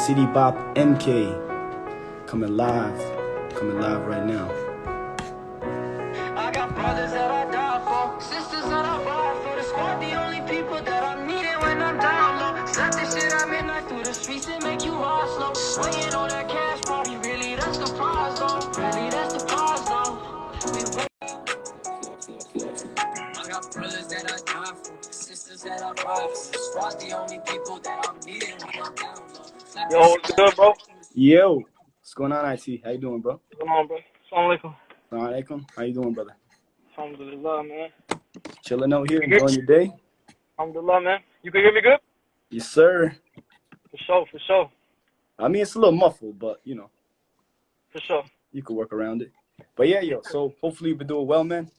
Sidi Baap MK coming live right now. I got brothers that I die for, sisters that I ride for. The squad, the only people that I'm needing when I'm down low. Slap this shit at midnight through the streets and make you ride slow. Weighing all that cash, probably really that's the prize though. Really that's the prize though. I got brothers that I die for, sisters that I ride for. The squad, the only people that I'm needing when I'm down low. Yo, what's good, bro? Yo, what's going on, IT? How you doing, bro? What's going on, bro? Assalamu alaikum. Assalamu alaikum. How you doing, brother? Alhamdulillah, man. Chilling out here, enjoying your day? Alhamdulillah, man. You can hear me good? Yes, sir. For sure. I mean, it's a little muffled, but, you know. For sure. You could work around it. But, yeah, yo, so hopefully you've been doing well, man.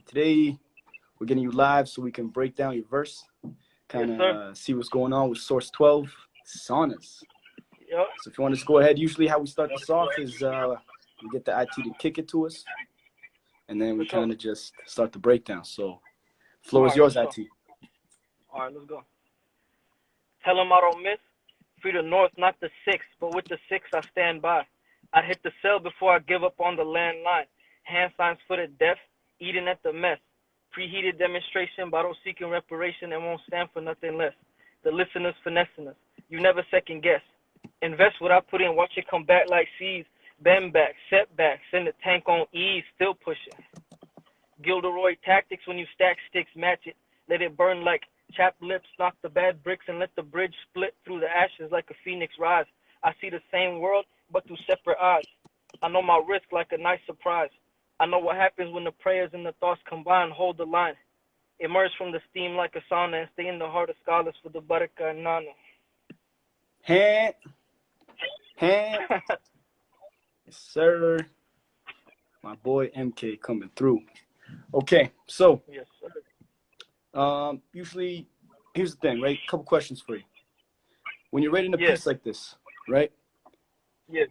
Today, we're getting you live so we can break down your verse. Kind of see what's going on with Source 12, Saunas. Yep. So if you want to just go ahead, usually how we start this off is we get the IT to kick it to us, and then we kind of just start the breakdown. So floor is yours, IT. All right, let's go. Tell them I don't miss. Free the north, not the six, but with the six I stand by. I hit the cell before I give up on the landline. Hand signs for the deaf, eating at the mess. Preheated demonstration, bottle seeking reparation, and won't stand for nothing less. The listeners finessing us. You never second guess. Invest what I put in, watch it come back like seeds. Bend back, setback, send the tank on ease, still pushing. Gilderoy tactics when you stack sticks, match it. Let it burn like chapped lips, knock the bad bricks, and let the bridge split through the ashes like a phoenix rise. I see the same world, but through separate eyes. I know my risk like a nice surprise. I know what happens when the prayers and the thoughts combine, hold the line. Emerge from the steam like a sauna and stay in the heart of scholars for the barakah and nana. Hand. Yes, sir. My boy MK coming through. Okay, so Yes, sir. Usually, here's the thing, right? A couple questions for you. When you're writing a piece like this, right? Yeah.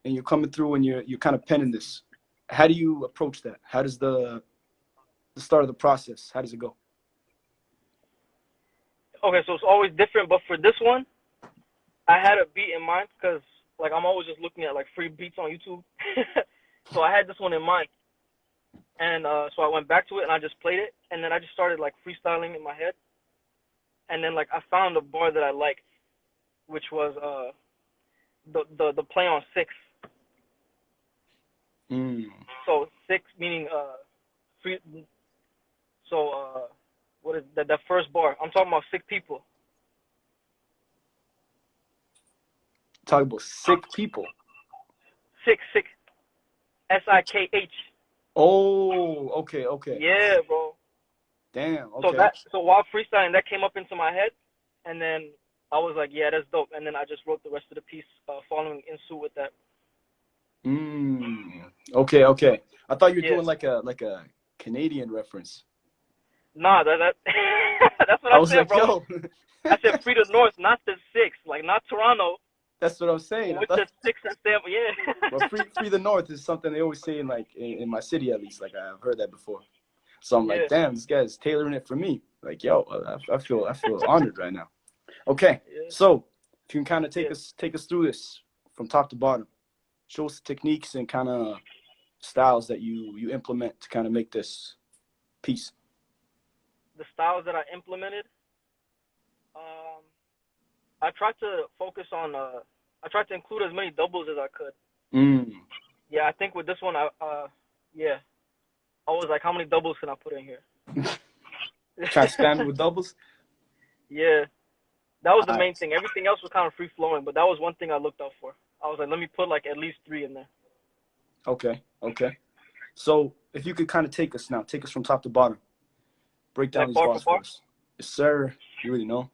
And you're coming through and you're kind of penning this. How do you approach that? How does the start of the process, how does it go? Okay, so it's always different, but for this one, I had a beat in mind because, like, I'm always just looking at, like, free beats on YouTube. So I had this one in mind. And so I went back to it, and I just played it, and then I just started, like, freestyling in my head. And then, like, I found a bar that I liked, which was the play on six. So six meaning free. So what is that? That first bar? I'm talking about sick people. Talking about sick people. Sick. SIKH. Oh, okay. Yeah, bro. Damn. Okay. So while freestyling, that came up into my head, and then I was like, yeah, that's dope. And then I just wrote the rest of the piece following in suit with that. Okay. I thought you were doing like a Canadian reference. Nah, that that's what I said, like, bro. yo. I said free the north, not the six, like not Toronto. That's what I'm saying. With the six and seven, yeah. Well, free the north is something they always say in like in my city at least. Like I've heard that before. So I'm like, damn, this guy's tailoring it for me. Like, yo, I feel honored right now. Okay, so if you can kind of take us through this from top to bottom, show us the techniques and kind of styles that you implement to kind of make this piece. The styles that I implemented, I tried to focus on. I tried to include as many doubles as I could. Yeah, I think with this one, I was like, how many doubles can I put in here? Try to spam it with doubles? Yeah. That was the main thing. Everything else was kind of free-flowing, but that was one thing I looked out for. I was like, let me put like at least 3 in there. Okay. So if you could kind of take us from top to bottom. Break down these bars for us. Yes, sir. You really know.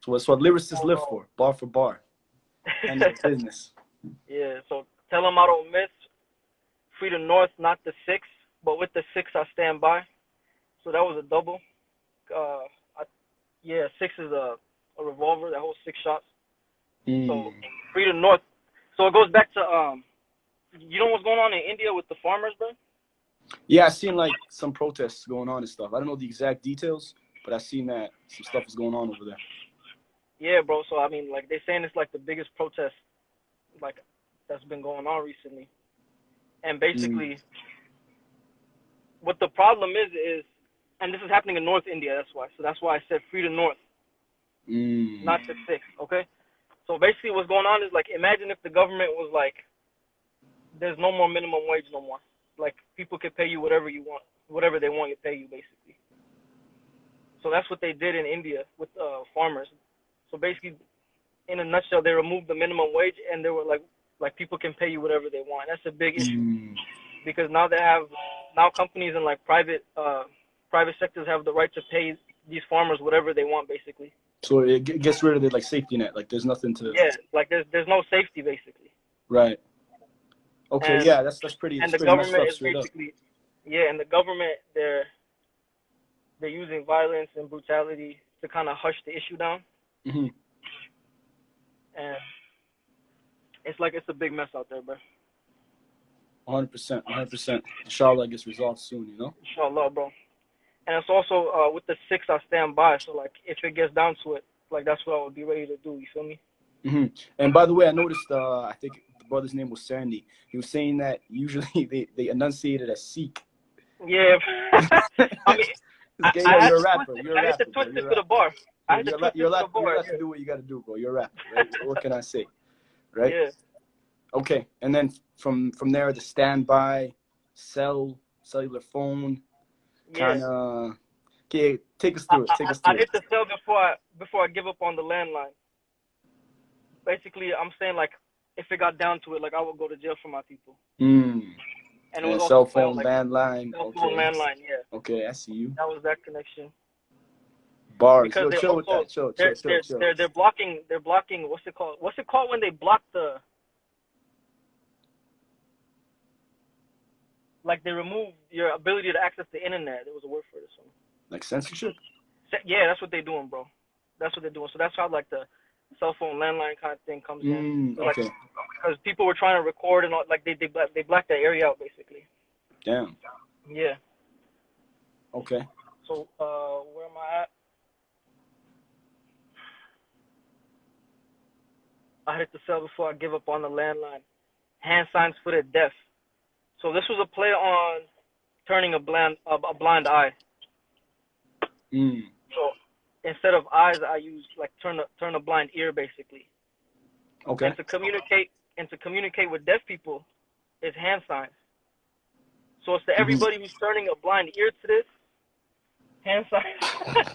So that's what lyricists live for, bar for bar. And the business. Yeah, so tell them I don't miss. Free the north, not the six, but with the six I stand by. So that was a double. Six is a revolver that holds 6 shots. So free the north. So it goes back to you know what's going on in India with the farmers, bro? Yeah, I've seen like some protests going on and stuff. I don't know the exact details, but I've seen that some stuff is going on over there. Yeah, bro. So I mean, like they saying it's like the biggest protest, like that's been going on recently, and basically, what the problem is, and this is happening in North India. That's why. So that's why I said free the North, not the 6. Okay. So basically, what's going on is like, imagine if the government was like, there's no more minimum wage no more. Like people can pay you whatever you want, whatever they want to pay you, basically. So that's what they did in India with farmers. So basically, in a nutshell, they removed the minimum wage, and they were like people can pay you whatever they want. That's a big issue because now companies and like private sectors have the right to pay these farmers whatever they want, basically. So it gets rid of the like safety net. Like there's nothing to. Yeah, like there's no safety, basically. Right. Okay. And, yeah, that's pretty. And that's the pretty government messed up, is basically, yeah, and the government they're using violence and brutality to kind of hush the issue down. Mm-hmm. And it's like it's a big mess out there, bro. 100%, 100%. Inshallah, it gets resolved soon, you know? Inshallah, bro. And it's also with the 6, I stand by. So, like, if it gets down to it, like, that's what I would be ready to do. You feel me? Mm-hmm. And by the way, I noticed, I think the brother's name was Sandy. He was saying that usually they enunciate it as Sikh. Yeah. I mean, you're a rapper. You're a rapper. I had to twist it to the bar. You're allowed to do what you got to do, bro. You're a rapper, right? What can I say? Right? Yeah. Okay. And then from there, the standby, cellular phone, kind of. Okay, take us through it. I hit the cell before I give up on the landline. Basically, I'm saying, like, if it got down to it, like, I would go to jail for my people. And it was cell phone, like, landline. Cell phone, landline, yeah. Okay, I see you. That was that connection. Bars. Because chill with that. Chill. They're blocking. What's it called? What's it called when they block the? Like they remove your ability to access the internet. There was a word for this one. Like censorship? Yeah, that's what they're doing, bro. That's what they're doing. So that's how like the cell phone landline kind of thing comes in. So, like, okay. Because people were trying to record and all, like they blacked that area out basically. Damn. Yeah. Okay. So where am I at? I hit the cell before I give up on the landline. Hand signs for the deaf. So this was a play on turning a blind eye. So instead of eyes, I use like turn a blind ear basically. Okay. And to communicate with deaf people is hand signs. So it's to everybody who's turning a blind ear to this, hand signs.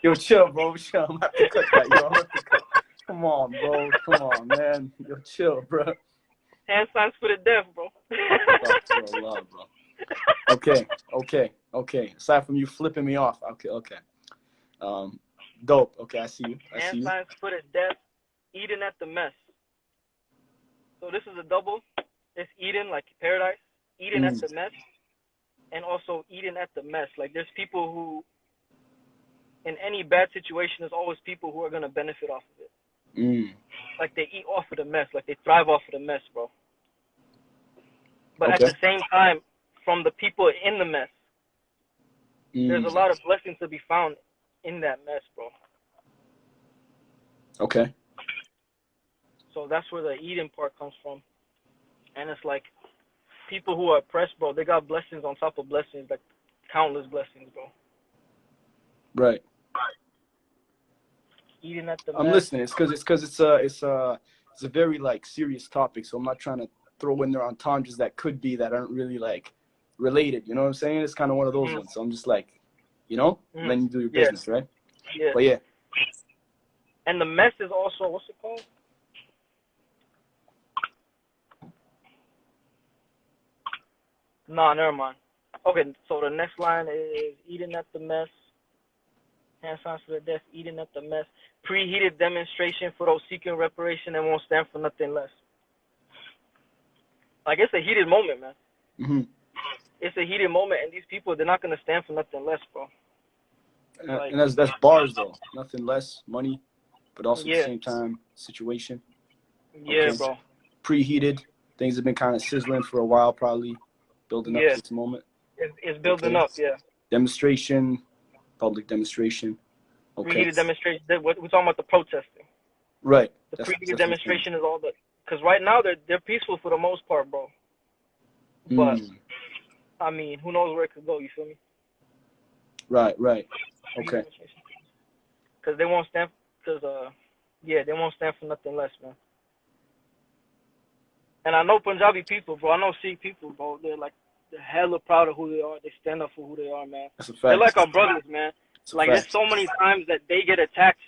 Yo, chill, bro. Chill. I'm about to cut that, yo. I'm about to cut. Come on, bro. Come on, man. Yo, chill, bro. Hand signs for the deaf, bro. Love, bro. Okay. Aside from you flipping me off, okay. Dope. Okay, I see you. Hand signs for the deaf, eating at the mess. So this is a double. It's Eden, like paradise, eating at the mess, and also eating at the mess. Like there's people who, in any bad situation, there's always people who are gonna benefit off of it. Like they eat off of the mess, like they thrive off of the mess, bro. But at the same time, from the people in the mess, there's a lot of blessings to be found in that mess, bro. Okay. So that's where the eating part comes from. And it's like people who are oppressed, bro, they got blessings on top of blessings, like countless blessings, bro. Right. Eating at the I'm mess. listening. It's because it's a very like serious topic, so I'm not trying to throw in there entendres that could be that aren't really like related. You know what I'm saying? It's kind of one of those ones. So I'm just like, letting you do your business, right? Yeah. But yeah. And the mess is also, what's it called? Nah, never mind. Okay, so the next line is eating at the mess. Hand signs for the deaf, eating at the mess. Preheated demonstration for those seeking reparation and won't stand for nothing less. Like, it's a heated moment, man. It's a heated moment, and these people, they're not going to stand for nothing less, bro. Like, and that's bars, though. Nothing less, money, but also at the same time, situation. Yeah, bro. Preheated. Things have been kind of sizzling for a while, probably. Building up to this moment. It's building up, yeah. Demonstration, public demonstration. Okay. Preheated demonstration. We're talking about the protesting. Right. The That's previous what I'm saying. demonstration is all the, because right now they're peaceful for the most part, bro. But I mean, who knows where it could go? You feel me? Right. Okay. Because they won't stand. Because yeah, they won't stand for nothing less, man. And I know Punjabi people, bro. I know Sikh people, bro. They're hella proud of who they are. They stand up for who they are, man. That's a fact. They're like our brothers, man. That's a Like, fact. there's so many times that they get attacked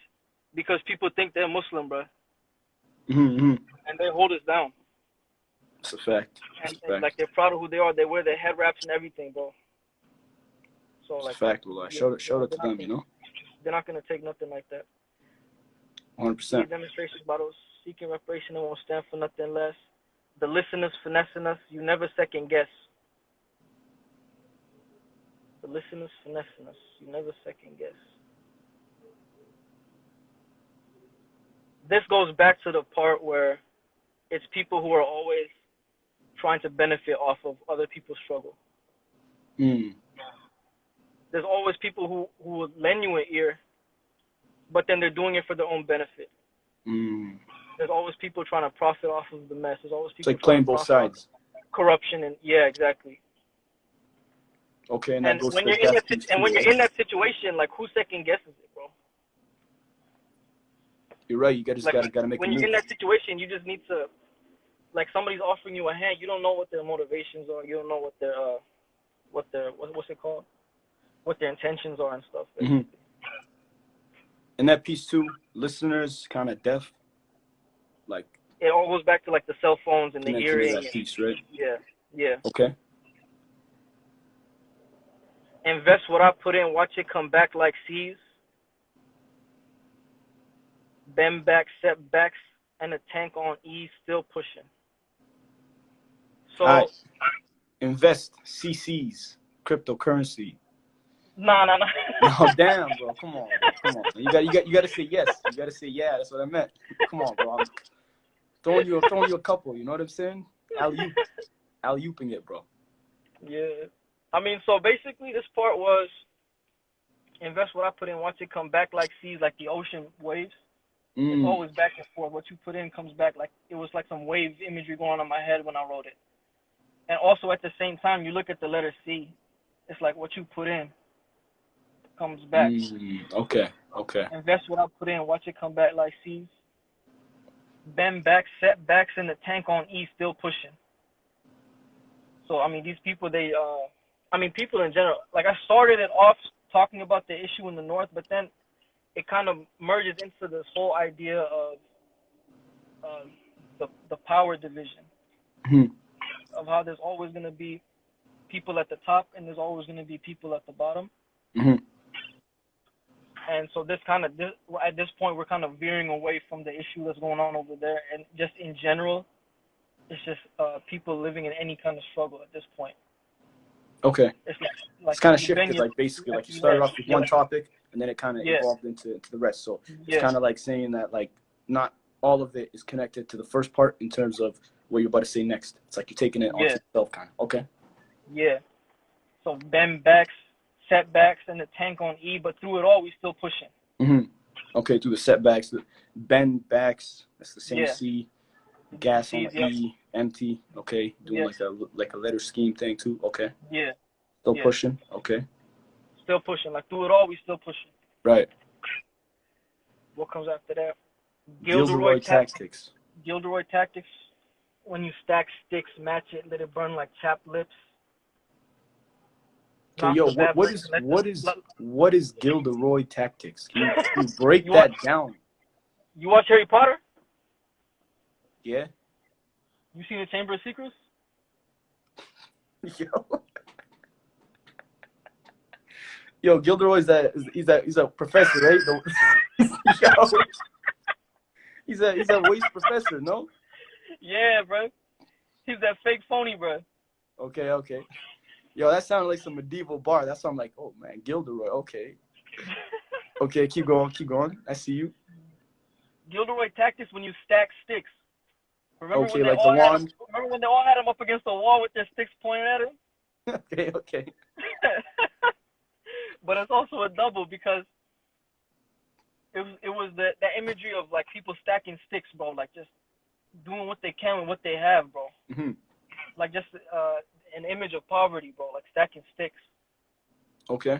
because people think they're Muslim, bro. Mm-hmm. And they hold us down. That's a fact. And like, they're proud of who they are. They wear their head wraps and everything, bro. So, That's like, a fact, Wallah. Show it to them, you know? They're not going to take nothing like that. 100%. Demonstrations by those seeking reparation and won't stand for nothing less. The listeners finessing us, you never second guess. The listeners finessing us, you never second guess. This goes back to the part where it's people who are always trying to benefit off of other people's struggle. There's always people who will lend you an ear, but then they're doing it for their own benefit. There's always people trying to profit off of the mess. There's always people it's like playing both sides. Corruption and yeah, exactly. Okay, and when you're in that situation, like, who second guesses it, bro? You're right. You gotta make a move. When you're in that situation, you just need to, like, somebody's offering you a hand. You don't know what their motivations are. You don't know what their what's it called? What their intentions are and stuff. Mm-hmm. And that piece too, listeners kind of deaf, like. It all goes back to, like, the cell phones and the earring. That piece, right? Yeah. Okay. Invest what I put in, watch it come back like seas. Bend back, setbacks, and the tank on E still pushing. So, invest CCs, cryptocurrency. Nah. No, damn, bro. Come on. You got to say yes. You got to say yeah. That's what I meant. Come on, bro. I'm throwing you a couple. You know what I'm saying? Alley-ooping it, bro. Yeah. I mean, so basically this part was invest what I put in, watch it come back like seas, like the ocean waves. It's always back and forth. What you put in comes back. Like, it was like some wave imagery going on in my head when I wrote it. And also at the same time, you look at the letter C. It's like what you put in comes back. Okay. Invest what I put in, watch it come back like seas. Bend back, setbacks, and the tank on E still pushing. So, I mean, these people, people in general, like, I started it off talking about the issue in the North, but then it kind of merges into this whole idea of the power division. Of how there's always going to be people at the top and there's always going to be people at the bottom. And so at this point, we're kind of veering away from the issue that's going on over there. And just in general, it's just people living in any kind of struggle at this point. Okay. It's kind of shifted, like, basically, like, you started off with one topic, and then it kind of evolved into the rest. So it's kind of like saying that, like, not all of it is connected to the first part in terms of what you're about to say next. It's like you're taking it onto yourself, kind of. Okay. Yeah. So bend backs, setbacks, and the tank on E, but through it all, we still pushing. Okay, through the setbacks, the bend backs, that's the same C, gas on the E, empty. Okay, doing like a letter scheme thing too. Okay. Yeah. Still pushing. Okay. Still pushing. Like, through it all, we still pushing. Right. What comes after that? Gilderoy tactics. Gilderoy tactics. When you stack sticks, match it, let it burn like chapped lips. Okay, yo, what is Gilderoy tactics? Can you break that down? You watch Harry Potter? Yeah. You seen the Chamber of Secrets? Yo, Gilderoy's he's a professor, right? He's a waste professor, no? Yeah, bro. He's that fake phony, bro. Okay. Yo, that sounded like some medieval bar. That's why I'm like, oh man, Gilderoy. Okay. Okay, keep going. I see you. Gilderoy tactics when you stack sticks. Remember when the wand. Remember when they all had him up against the wall with their sticks pointing at him? Okay. But it's also a double because it was the imagery of like people stacking sticks, bro. Like just doing what they can with what they have, bro. Mm-hmm. Like just an image of poverty, bro. Like stacking sticks. Okay.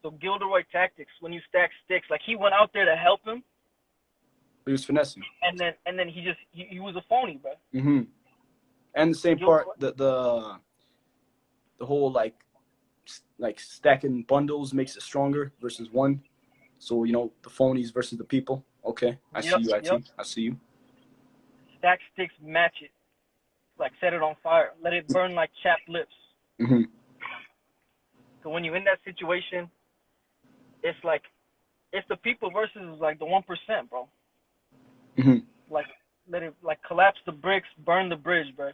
So Gilderoy tactics when you stack sticks. Like he went out there to help him, He was finessing. and then he was a phony, bro. Mm-hmm. And the same part, the whole like stacking bundles makes it stronger versus one. So you know the phonies versus the people. Okay, I see you, IT. Yep. I see you. Stack sticks, match it. Like set it on fire, let it burn like chapped lips. Mm-hmm. So when you're in that situation, it's like it's the people versus like the 1%, bro. Mm-hmm. Like let it like collapse the bricks, burn the bridge, bro.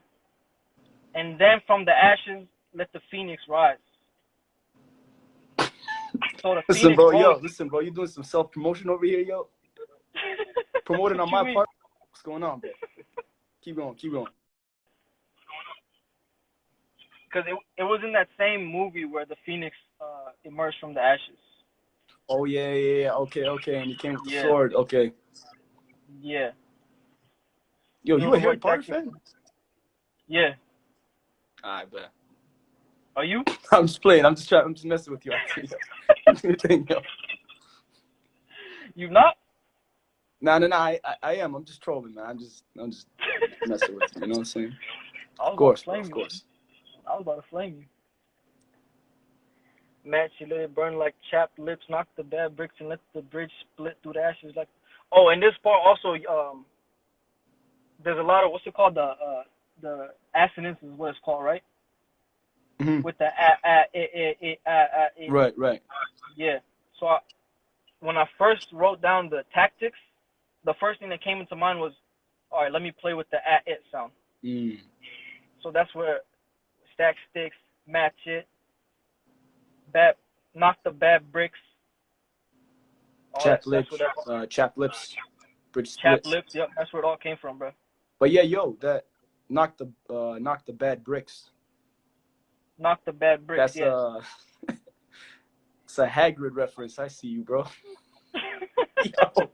And then from the ashes, let the phoenix rise. So the Listen, phoenix bro, rose. bro, you doing some self-promotion over here, yo? Promoting on my part? What's going on, bro? Keep going. Because it was in that same movie where the phoenix emerged from the ashes. Oh, yeah. Okay. And he came with the sword. Okay. Yeah. Yo, you a Harry Potter fan? Yeah. I bet. Are you? I'm just playing. I'm just messing with you. Yo. You not? No. I am. I'm just trolling, man. I'm just messing with you. You know what I'm saying? Of course. I was about to flame you. Match, you let it burn like chapped lips, knock the bad bricks, and let the bridge split through the ashes. Like, oh, and this part also, there's a lot of what's it called, the assonance is what it's called, right? Mm-hmm. With the Right. Yeah. So when I first wrote down the tactics, the first thing that came into mind was, all right, let me play with the it sound. Mm. So that's where stack sticks, match it, knock the bad bricks. Chapped lips, bridge split. Chapped lips, yep, that's where it all came from, bro. But yeah, yo, that knock the bad bricks. Knock the bad bricks. That's it's a Hagrid reference. I see you, bro. Yo,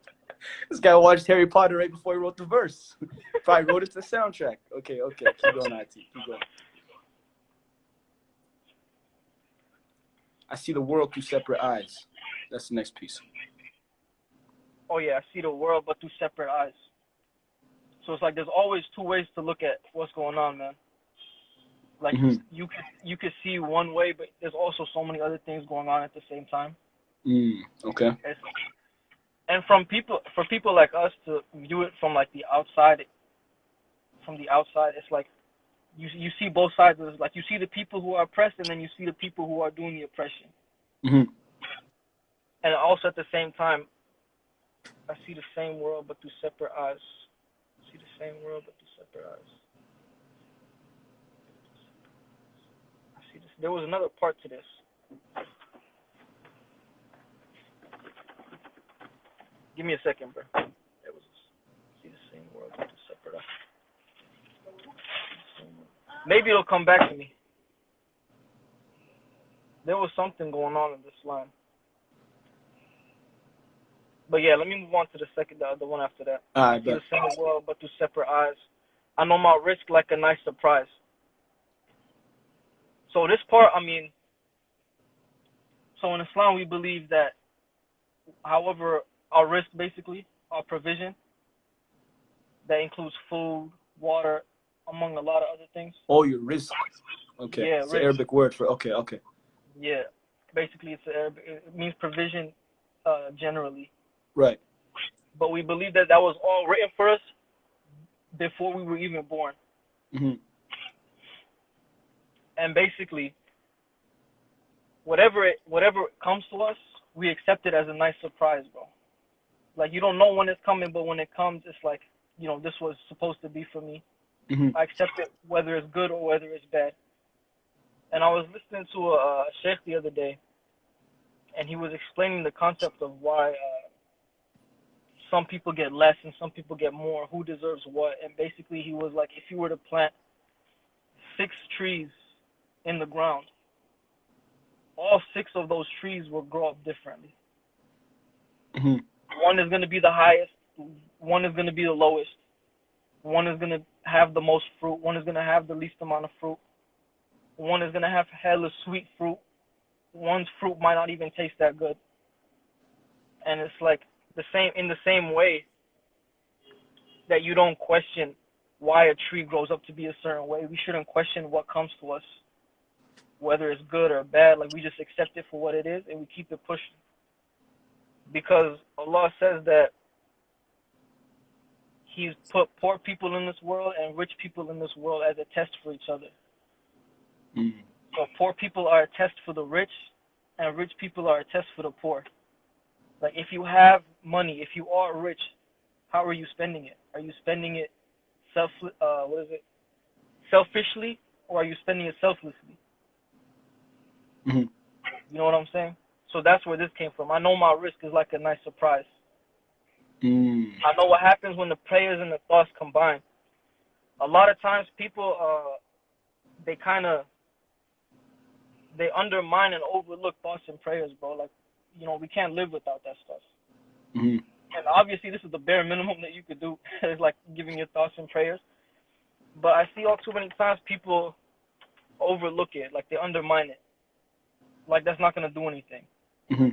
this guy watched Harry Potter right before he wrote the verse. Probably wrote it to the soundtrack. Okay. Keep going, IT. Keep going. I see the world through separate eyes. That's the next piece. Oh yeah, I see the world but through separate eyes. So it's like there's always two ways to look at what's going on, man. Like you could see one way, but there's also so many other things going on at the same time. Okay. And for people like us to view it from like the outside, it's like you see both sides of this. Like you see the people who are oppressed, and then you see the people who are doing the oppression. Mm-hmm. And also at the same time, I see the same world but through separate eyes. I see the same world but through separate eyes. I see this. There was another part to this. Give me a second, bro. It was see the same world but through separate eyes. Maybe it'll come back to me. There was something going on in this line. But yeah, let me move on to the one after that. I see the same world but through separate eyes. I know my risk like a nice surprise. So this part, so in Islam we believe that, however, our risk basically, our provision, that includes food, water, among a lot of other things. Oh, your risk. Okay. Yeah, it's an Arabic word for okay. Yeah, basically it means provision, generally. Right. But we believe that was all written for us before we were even born. Mm-hmm. And basically, whatever comes to us, we accept it as a nice surprise, bro. Like you don't know when it's coming, but when it comes, it's like, this was supposed to be for me. Mm-hmm. I accept it whether it's good or whether it's bad. And I was listening to a sheikh the other day, and he was explaining the concept of why some people get less and some people get more, who deserves what. And basically he was like, if you were to plant 6 trees in the ground, all 6 of those trees will grow up differently. Mm-hmm. One is going to be the highest. One is going to be the lowest. One is going to have the most fruit. One is going to have the least amount of fruit. One is going to have hella sweet fruit. One's fruit might not even taste that good. And it's like in the same way that you don't question why a tree grows up to be a certain way. We shouldn't question what comes to us, whether it's good or bad. Like, we just accept it for what it is and we keep it pushing. Because Allah says that He's put poor people in this world and rich people in this world as a test for each other. Mm. So poor people are a test for the rich, and rich people are a test for the poor. Like, if you have money, if you are rich, how are you spending it? Are you spending it selfishly, or are you spending it selflessly? Mm-hmm. You know what I'm saying? So that's where this came from. I know my risk is like a nice surprise. Mm. I know what happens when the prayers and the thoughts combine. A lot of times people, they undermine and overlook thoughts and prayers, bro. Like, you know, we can't live without that stuff. Mm-hmm. And obviously this is the bare minimum that you could do, is like giving your thoughts and prayers. But I see all too many times people overlook it, like they undermine it. Like that's not going to do anything. Mm-hmm.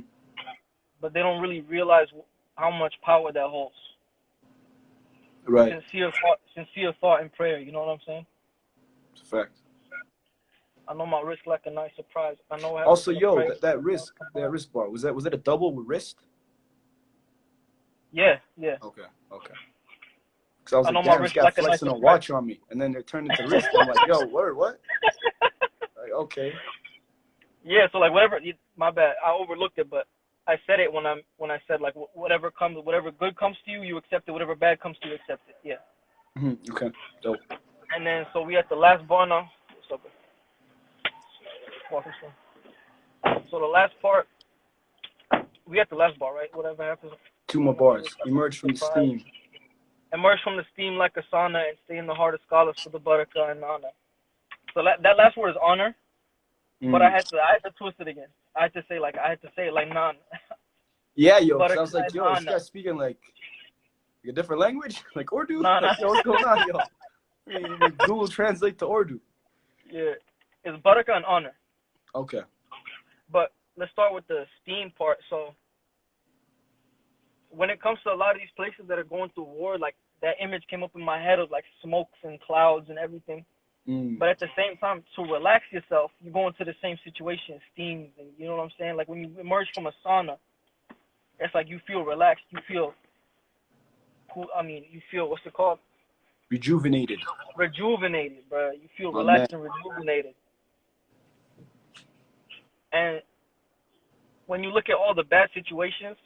But they don't really realize how much power that holds. Right. Sincere thought and prayer, you know what I'm saying? It's a fact. I know my wrist like a nice surprise. I know. Also, yo, that wrist bar, was it a double with wrist? Yeah. Okay. Because I was like, my damn, this wrist guy like a flexing nice a watch on me, and then it turned into wrist. I'm like, yo, word, what? Like, okay. Yeah, so like my bad, I overlooked it, but I said it when I said like whatever good comes to you, you accept it. Whatever bad comes to you, accept it. Yeah. Mm-hmm. Okay. Dope. And then so we at the last bar now. What's up? Walking slow. So the last part, we at the last bar, right? Whatever happens. 2 more bars. Emerge from the steam. Emerge from the steam like a sauna and stay in the heart of scholars for the barakah and honor. So that last word is honor, but I had to twist it again. I had to say it like non. Yeah, yo. Cause I was like, yo, this guy's speaking like a different language, like Urdu. Nah. Like, yo, what's going on, yo? Like, Google Translate to Urdu. Yeah, it's barakah and honor. Okay. But let's start with the steam part. So when it comes to a lot of these places that are going through war, like that image came up in my head of like smokes and clouds and everything. But at the same time, to relax yourself, you go into the same situation, steams, and you know what I'm saying? Like when you emerge from a sauna, it's like you feel relaxed. You feel what's it called? Rejuvenated. Rejuvenated, bro. You feel relaxed and rejuvenated. And when you look at all the bad situations,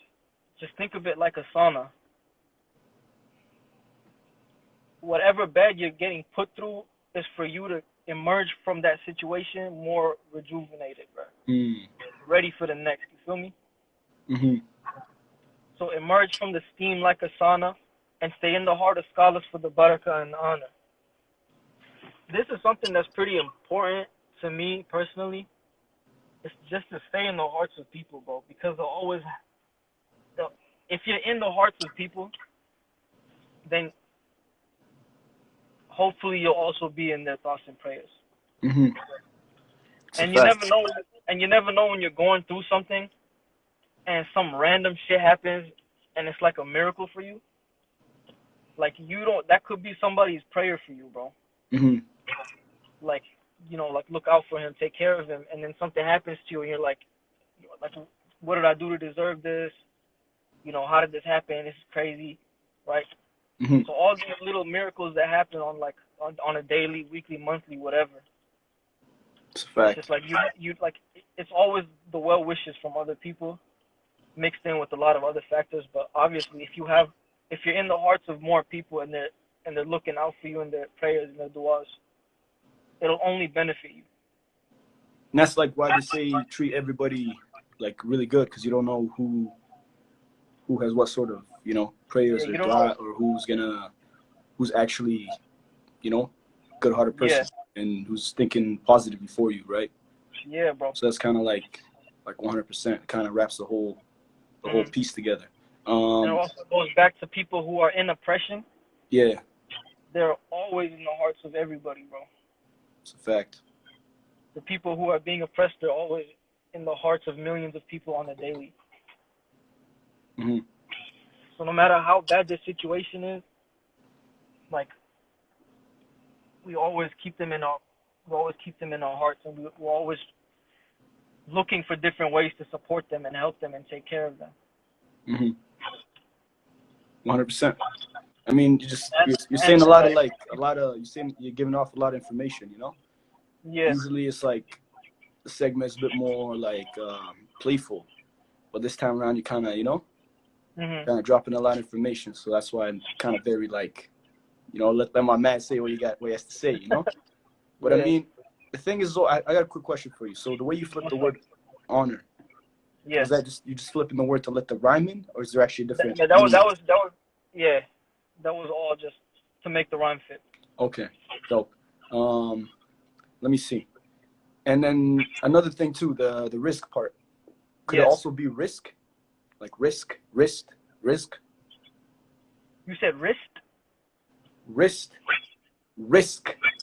just think of it like a sauna. Whatever bad you're getting put through is for you to emerge from that situation more rejuvenated, bro. Ready for the next. You feel me? Mm-hmm. So emerge from the steam like a sauna and stay in the heart of scholars for the barakah and honor. This is something that's pretty important to me personally. It's just to stay in the hearts of people, bro, because if you're in the hearts of people, then hopefully you'll also be in their thoughts and prayers. Mm-hmm. And you never know when you're going through something and some random shit happens and it's like a miracle for you. Like that could be somebody's prayer for you, bro. Mm-hmm. Like, you know, like look out for him, take care of him, and then something happens to you and you're like, what did I do to deserve this? You know, how did this happen? This is crazy, right? Mm-hmm. So all these little miracles that happen on a daily, weekly, monthly, whatever. It's a fact. It's just like you like it's always the well wishes from other people mixed in with a lot of other factors. But obviously, if you're in the hearts of more people and they're looking out for you in their prayers and their du'as, it'll only benefit you. And that's like why they say treat everybody like really good, because you don't know who has what sort of, you know, prayers or dua, or who's actually, you know, good-hearted person and who's thinking positively for you, right? Yeah, bro. So that's kind of like 100%. It kind of wraps the whole piece together. And it also goes back to people who are in oppression. Yeah, They're always in the hearts of everybody, bro. it's a fact. The people who are being oppressed, they're always in the hearts of millions of people on a daily. Hmm. So no matter how bad the situation is, like we always keep them in our hearts, and we're always looking for different ways to support them and help them and take care of them. Hmm. 100%. I mean, you're saying you're giving off a lot of information, you know? Yeah. Usually it's like the segment's a bit more like playful, but this time around you kind of, you know, Mhm. kind of dropping a lot of information. So that's why I'm kind of very like, you know, let my man say what he has to say, you know? But Yeah. I mean, the thing is, though, I got a quick question for you. So the way you flip the word honor, Yeah. was that just you just flipping the word to let the rhyme in, or is there actually a different? That was yeah. That was all just to make the rhyme fit. Okay, dope. Let me see. And then another thing too, the risk part. Could it also be risk? Like risk? You said wrist? Risk.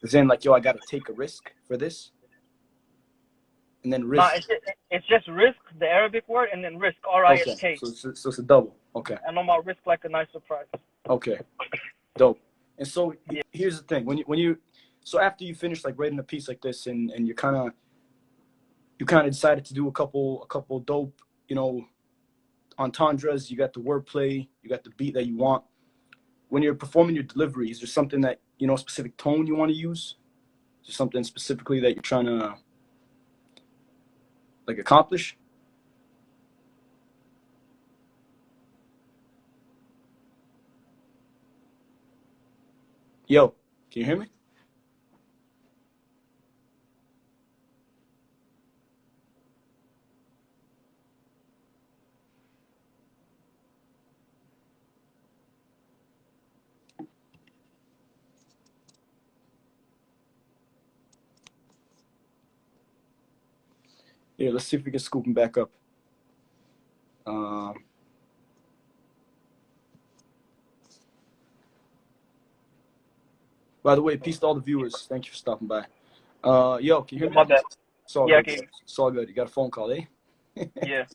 As in like, yo, I gotta take a risk for this. And then risk. Nah, it's just risk, the Arabic word, and then risk, R-I-S-K. Okay, so it's a double. Okay. I know my risk like a nice surprise. Okay, dope. And so here's the thing: so after you finish like writing a piece like this, and you kind of decided to do a couple dope, you know, entendres. You got the wordplay, you got the beat that you want. When you're performing your delivery, is there something that, you know, specific tone you want to use? Is there something specifically that you're trying to like accomplish? Yo, can you hear me? Yeah, let's see if we can scoop him back up. By the way, peace to all the viewers. Thank you for stopping by. Yo, can you hear me? My bad. It's all Yeah, good. okay. It's all good. You got a phone call, eh? Yeah.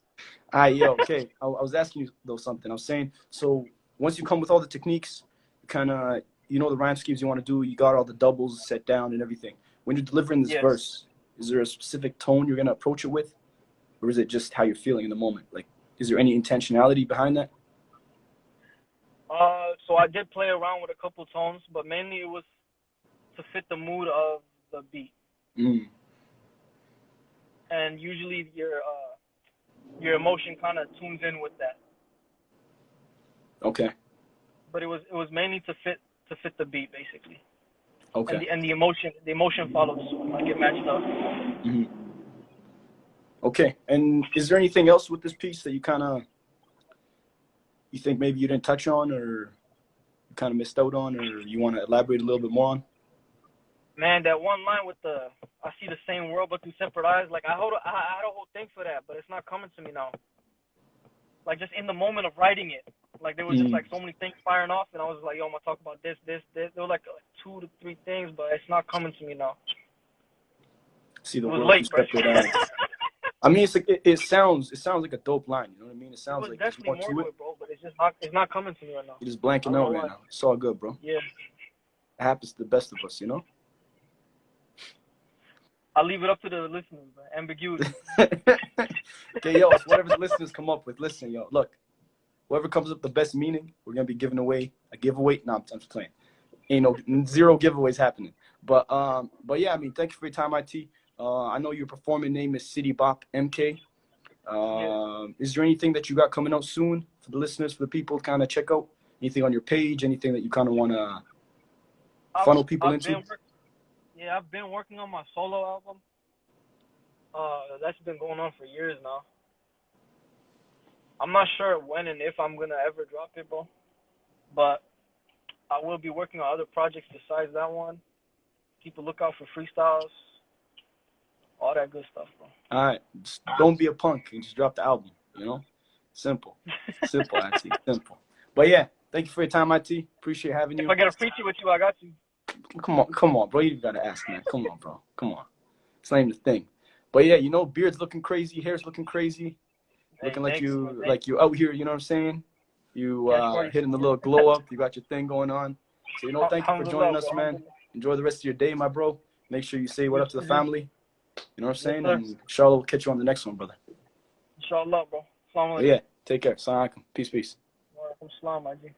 All right, yo, okay. I was asking you though something. I was saying, so once you come with all the techniques, kind of, you know, the rhyme schemes you want to do, you got all the doubles set down and everything. When you're delivering this verse, is there a specific tone you're gonna approach it with, or is it just how you're feeling in the moment? Like, is there any intentionality behind that? So I did play around with a couple tones, but mainly it was to fit the mood of the beat. Mm. And usually your emotion kind of tunes in with that. Okay. But it was mainly to fit the beat, basically. Okay. And the emotion followed suit, like it matched up. Mm-hmm. Okay. And is there anything else with this piece that you think maybe you didn't touch on, or you kind of missed out on, or you want to elaborate a little bit more on? Man, that one line with the "I see the same world but through separate eyes," like I had a whole thing for that, but it's not coming to me now. Like just in the moment of writing it, like there was just like so many things firing off, and I was like, "Yo, I'm gonna talk about this." There were like 2 to 3 things, but it's not coming to me now. See the world late, through separate eyes. I mean, it's like it sounds like a dope line. You know what I mean? It sounds like there's more to it, bro. But it's not coming to me right now. You're just blanking out right now. It's all good, bro. Yeah. It happens to the best of us, you know. I'll leave it up to the listeners, man. Ambiguity. Okay, yo, it's whatever the listeners come up with. Listen, yo, look, whoever comes up with the best meaning, we're gonna be giving away a giveaway. No, I'm just playing. Ain't no zero giveaways happening. But yeah, I mean, thank you for your time, IT. I know your performing name is Sidi Baap MK. Is there anything that you got coming out soon for the listeners, for the people to kind of check out? Anything on your page? Anything that you kind of want to funnel people into? I've been working on my solo album. That's been going on for years now. I'm not sure when and if I'm gonna ever drop it, bro. But I will be working on other projects besides that one. Keep a lookout for freestyles, all that good stuff, bro. All right, just don't be a punk and just drop the album. You know, Simple, IT, simple. But yeah, thank you for your time, IT. Appreciate having you. If I get a preachy with you, I got you. Come on, bro. You gotta ask, man. Come on, bro. Come on. It's not even the thing. But yeah, beard's looking crazy, hair's looking crazy, looking like you out here. You know what I'm saying? You hitting the little glow up. You got your thing going on. So thank you for joining us, man. Enjoy the rest of your day, my bro. Make sure you say what up to the family. You know what I'm saying? And inshallah, we'll catch you on the next one, brother. Inshallah, bro. Yeah, take care. Assalamu alaikum. Peace. Wa alaikum salam, my G.